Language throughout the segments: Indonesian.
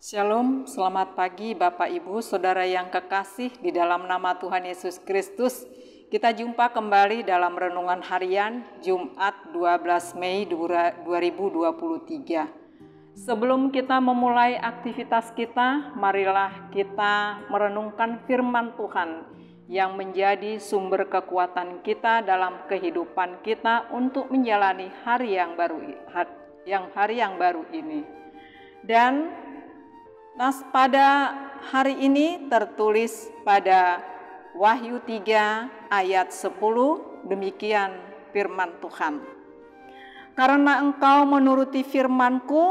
Shalom, selamat pagi Bapak Ibu, Saudara yang kekasih di dalam nama Tuhan Yesus Kristus. Kita jumpa kembali dalam renungan harian Jumat 12 Mei 2023. Sebelum kita memulai aktivitas kita, marilah kita merenungkan firman Tuhan yang menjadi sumber kekuatan kita dalam kehidupan kita untuk menjalani hari yang baru ini. Dan pada hari ini tertulis pada Wahyu 3 ayat 10, demikian firman Tuhan. Karena engkau menuruti firman-Ku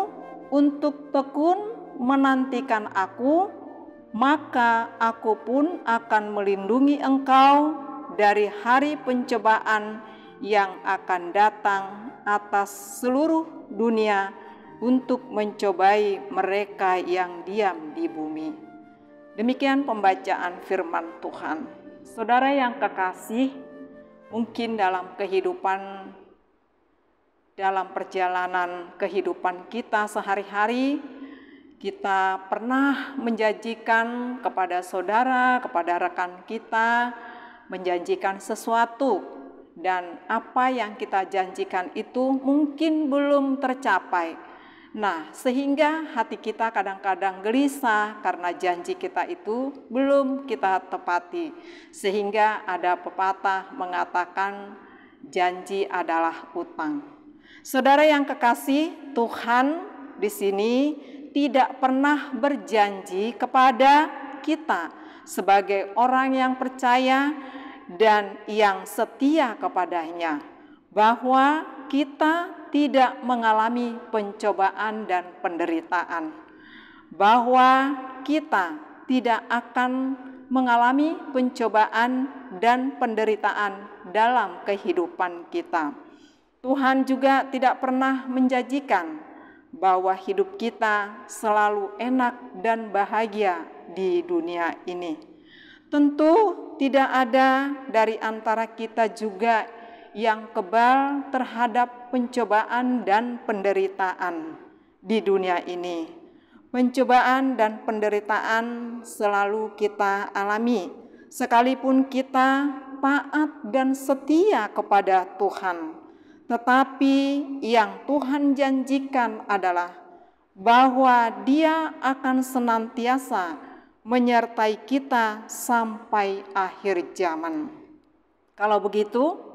untuk tekun menantikan Aku, maka Aku pun akan melindungi engkau dari hari pencobaan yang akan datang atas seluruh dunia untuk mencobai mereka yang diam di bumi. Demikian pembacaan firman Tuhan. Saudara yang kekasih, mungkin dalam perjalanan kehidupan kita sehari-hari, kita pernah menjanjikan kepada saudara, kepada rekan kita, menjanjikan sesuatu, dan apa yang kita janjikan itu mungkin belum tercapai. Nah, sehingga hati kita kadang-kadang gelisah karena janji kita itu belum kita tepati. Sehingga ada pepatah mengatakan janji adalah utang. Saudara yang kekasih, Tuhan di sini tidak pernah berjanji kepada kita sebagai orang yang percaya dan yang setia kepadanya bahwa kita tidak mengalami pencobaan dan penderitaan, bahwa kita tidak akan mengalami pencobaan dan penderitaan dalam kehidupan kita. Tuhan juga tidak pernah menjanjikan bahwa hidup kita selalu enak dan bahagia di dunia ini. Tentu tidak ada dari antara kita juga yang kebal terhadap pencobaan dan penderitaan di dunia ini. Pencobaan dan penderitaan selalu kita alami, sekalipun kita taat dan setia kepada Tuhan. Tetapi yang Tuhan janjikan adalah bahwa Dia akan senantiasa menyertai kita sampai akhir zaman. Kalau begitu,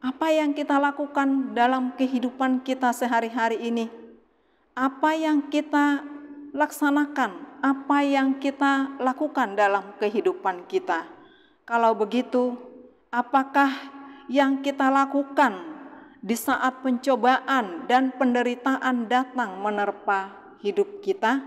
apa yang kita lakukan dalam kehidupan kita sehari-hari ini? Apa yang kita laksanakan? Apa yang kita lakukan dalam kehidupan kita? Kalau begitu, apakah yang kita lakukan di saat pencobaan dan penderitaan datang menerpa hidup kita?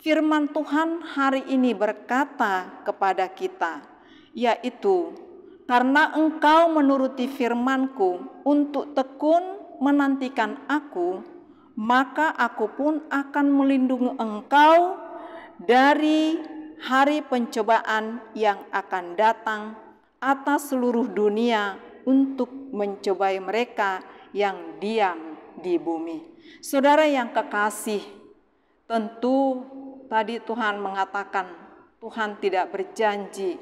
Firman Tuhan hari ini berkata kepada kita, yaitu karena engkau menuruti firman-Ku untuk tekun menantikan Aku, maka Aku pun akan melindungi engkau dari hari pencobaan yang akan datang atas seluruh dunia untuk mencobai mereka yang diam di bumi. Saudara yang kekasih, tentu tadi Tuhan mengatakan, Tuhan tidak berjanji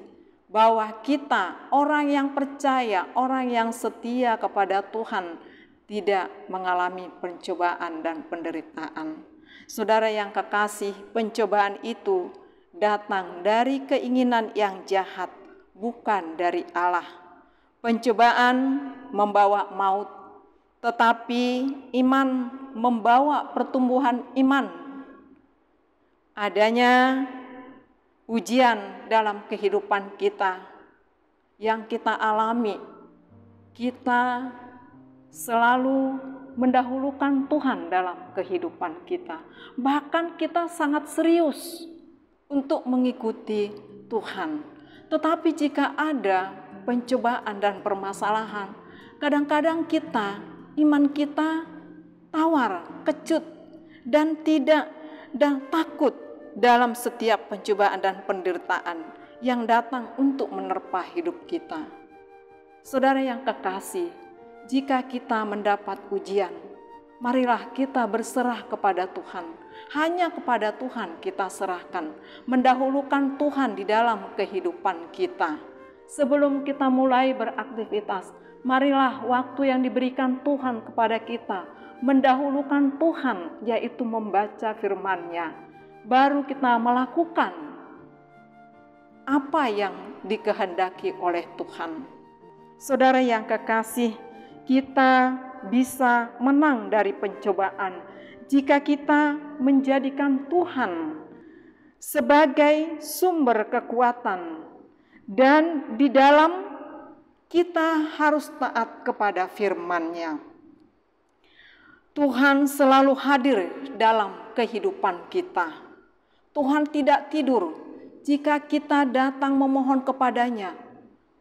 bahwa kita, orang yang percaya, orang yang setia kepada Tuhan, tidak mengalami pencobaan dan penderitaan. Saudara yang kekasih, pencobaan itu datang dari keinginan yang jahat, bukan dari Allah. Pencobaan membawa maut, tetapi iman membawa pertumbuhan iman. Adanya ujian dalam kehidupan kita yang kita alami, kita selalu mendahulukan Tuhan dalam kehidupan kita. Bahkan kita sangat serius untuk mengikuti Tuhan. Tetapi jika ada pencobaan dan permasalahan, kadang-kadang iman kita tawar, kecut, dan takut dalam setiap pencobaan dan penderitaan yang datang untuk menerpa hidup kita. Saudara yang kekasih, jika kita mendapat ujian, marilah kita berserah kepada Tuhan. hanya kepada Tuhan kita serahkan, mendahulukan Tuhan di dalam kehidupan kita. Sebelum kita mulai beraktivitas, marilah waktu yang diberikan Tuhan kepada kita, mendahulukan Tuhan, yaitu membaca firman-Nya. Baru kita melakukan apa yang dikehendaki oleh Tuhan. Saudara yang kekasih, kita bisa menang dari pencobaan jika kita menjadikan Tuhan sebagai sumber kekuatan, dan di dalam kita harus taat kepada firman-Nya. Tuhan selalu hadir dalam kehidupan kita. Tuhan tidak tidur jika kita datang memohon kepadanya,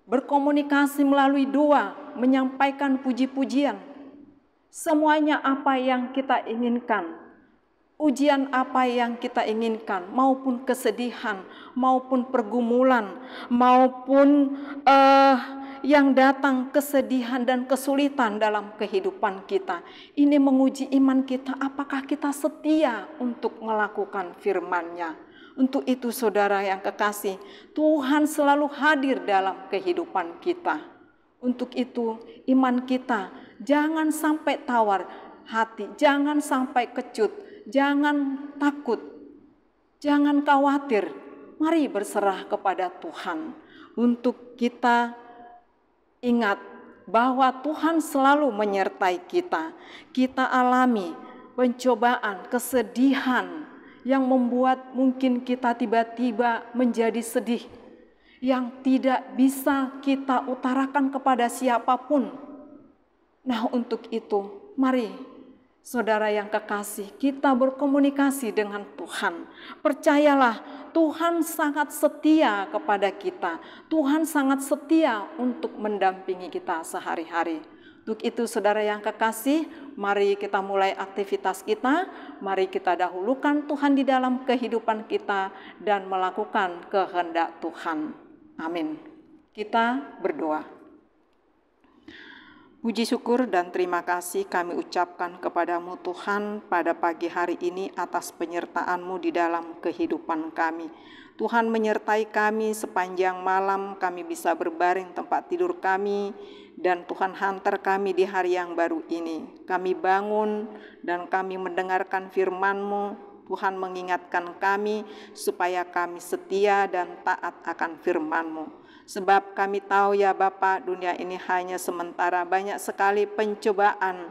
berkomunikasi melalui doa, menyampaikan puji-pujian. Semuanya apa yang kita inginkan, ujian apa yang kita inginkan, maupun kesedihan, maupun pergumulan, maupun yang datang kesedihan dan kesulitan dalam kehidupan kita. Ini menguji iman kita, apakah kita setia untuk melakukan firman-Nya. Untuk itu saudara yang kekasih, Tuhan selalu hadir dalam kehidupan kita. Untuk itu iman kita jangan sampai tawar hati, jangan sampai kecut, jangan takut, jangan khawatir. Mari berserah kepada Tuhan. Untuk kita ingat bahwa Tuhan selalu menyertai kita. Kita alami pencobaan, kesedihan yang membuat mungkin kita tiba-tiba menjadi sedih, yang tidak bisa kita utarakan kepada siapapun. Nah, untuk itu, mari saudara yang kekasih, kita berkomunikasi dengan Tuhan. Percayalah, Tuhan sangat setia kepada kita. Tuhan sangat setia untuk mendampingi kita sehari-hari. Untuk itu saudara yang kekasih, mari kita mulai aktivitas kita. Mari kita dahulukan Tuhan di dalam kehidupan kita dan melakukan kehendak Tuhan. Amin. Kita berdoa. Puji syukur dan terima kasih kami ucapkan kepadamu Tuhan pada pagi hari ini atas penyertaan-Mu di dalam kehidupan kami. Tuhan menyertai kami sepanjang malam, kami bisa berbaring tempat tidur kami, dan Tuhan hantar kami di hari yang baru ini. Kami bangun dan kami mendengarkan firman-Mu. Tuhan mengingatkan kami supaya kami setia dan taat akan firman-Mu. Sebab kami tahu ya Bapa, dunia ini hanya sementara, banyak sekali pencobaan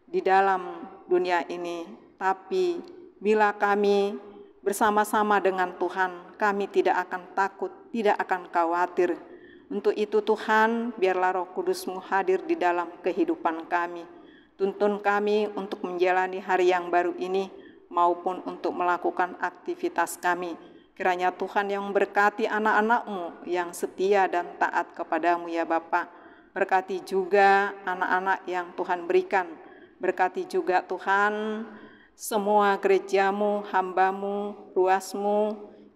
di dalam dunia ini. Tapi bila kami bersama-sama dengan Tuhan, kami tidak akan takut, tidak akan khawatir. Untuk itu Tuhan, biarlah Roh Kudus-Mu hadir di dalam kehidupan kami. Tuntun kami untuk menjalani hari yang baru ini, maupun untuk melakukan aktivitas kami. Kiranya Tuhan yang memberkati anak-anak-Mu yang setia dan taat kepadamu ya Bapa. Berkati juga anak-anak yang Tuhan berikan. Berkati juga Tuhan semua gereja-Mu, hamba-Mu, ruas-Mu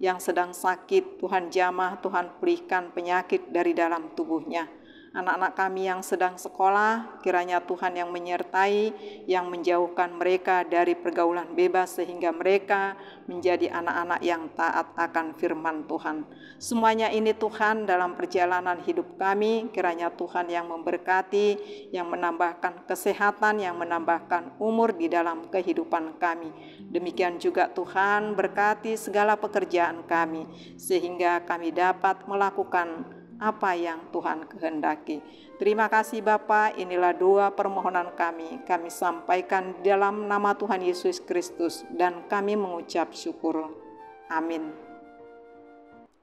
yang sedang sakit. Tuhan jamah, Tuhan pulihkan penyakit dari dalam tubuhnya. Anak-anak kami yang sedang sekolah, kiranya Tuhan yang menyertai, yang menjauhkan mereka dari pergaulan bebas sehingga mereka menjadi anak-anak yang taat akan firman Tuhan. Semuanya ini Tuhan dalam perjalanan hidup kami, kiranya Tuhan yang memberkati, yang menambahkan kesehatan, yang menambahkan umur di dalam kehidupan kami. Demikian juga Tuhan berkati segala pekerjaan kami, sehingga kami dapat melakukan apa yang Tuhan kehendaki. Terima kasih Bapa, inilah doa permohonan kami. Kami sampaikan dalam nama Tuhan Yesus Kristus dan kami mengucap syukur. Amin.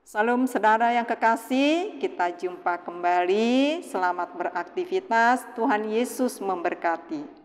Salam saudara yang kekasih, kita jumpa kembali. Selamat beraktivitas, Tuhan Yesus memberkati.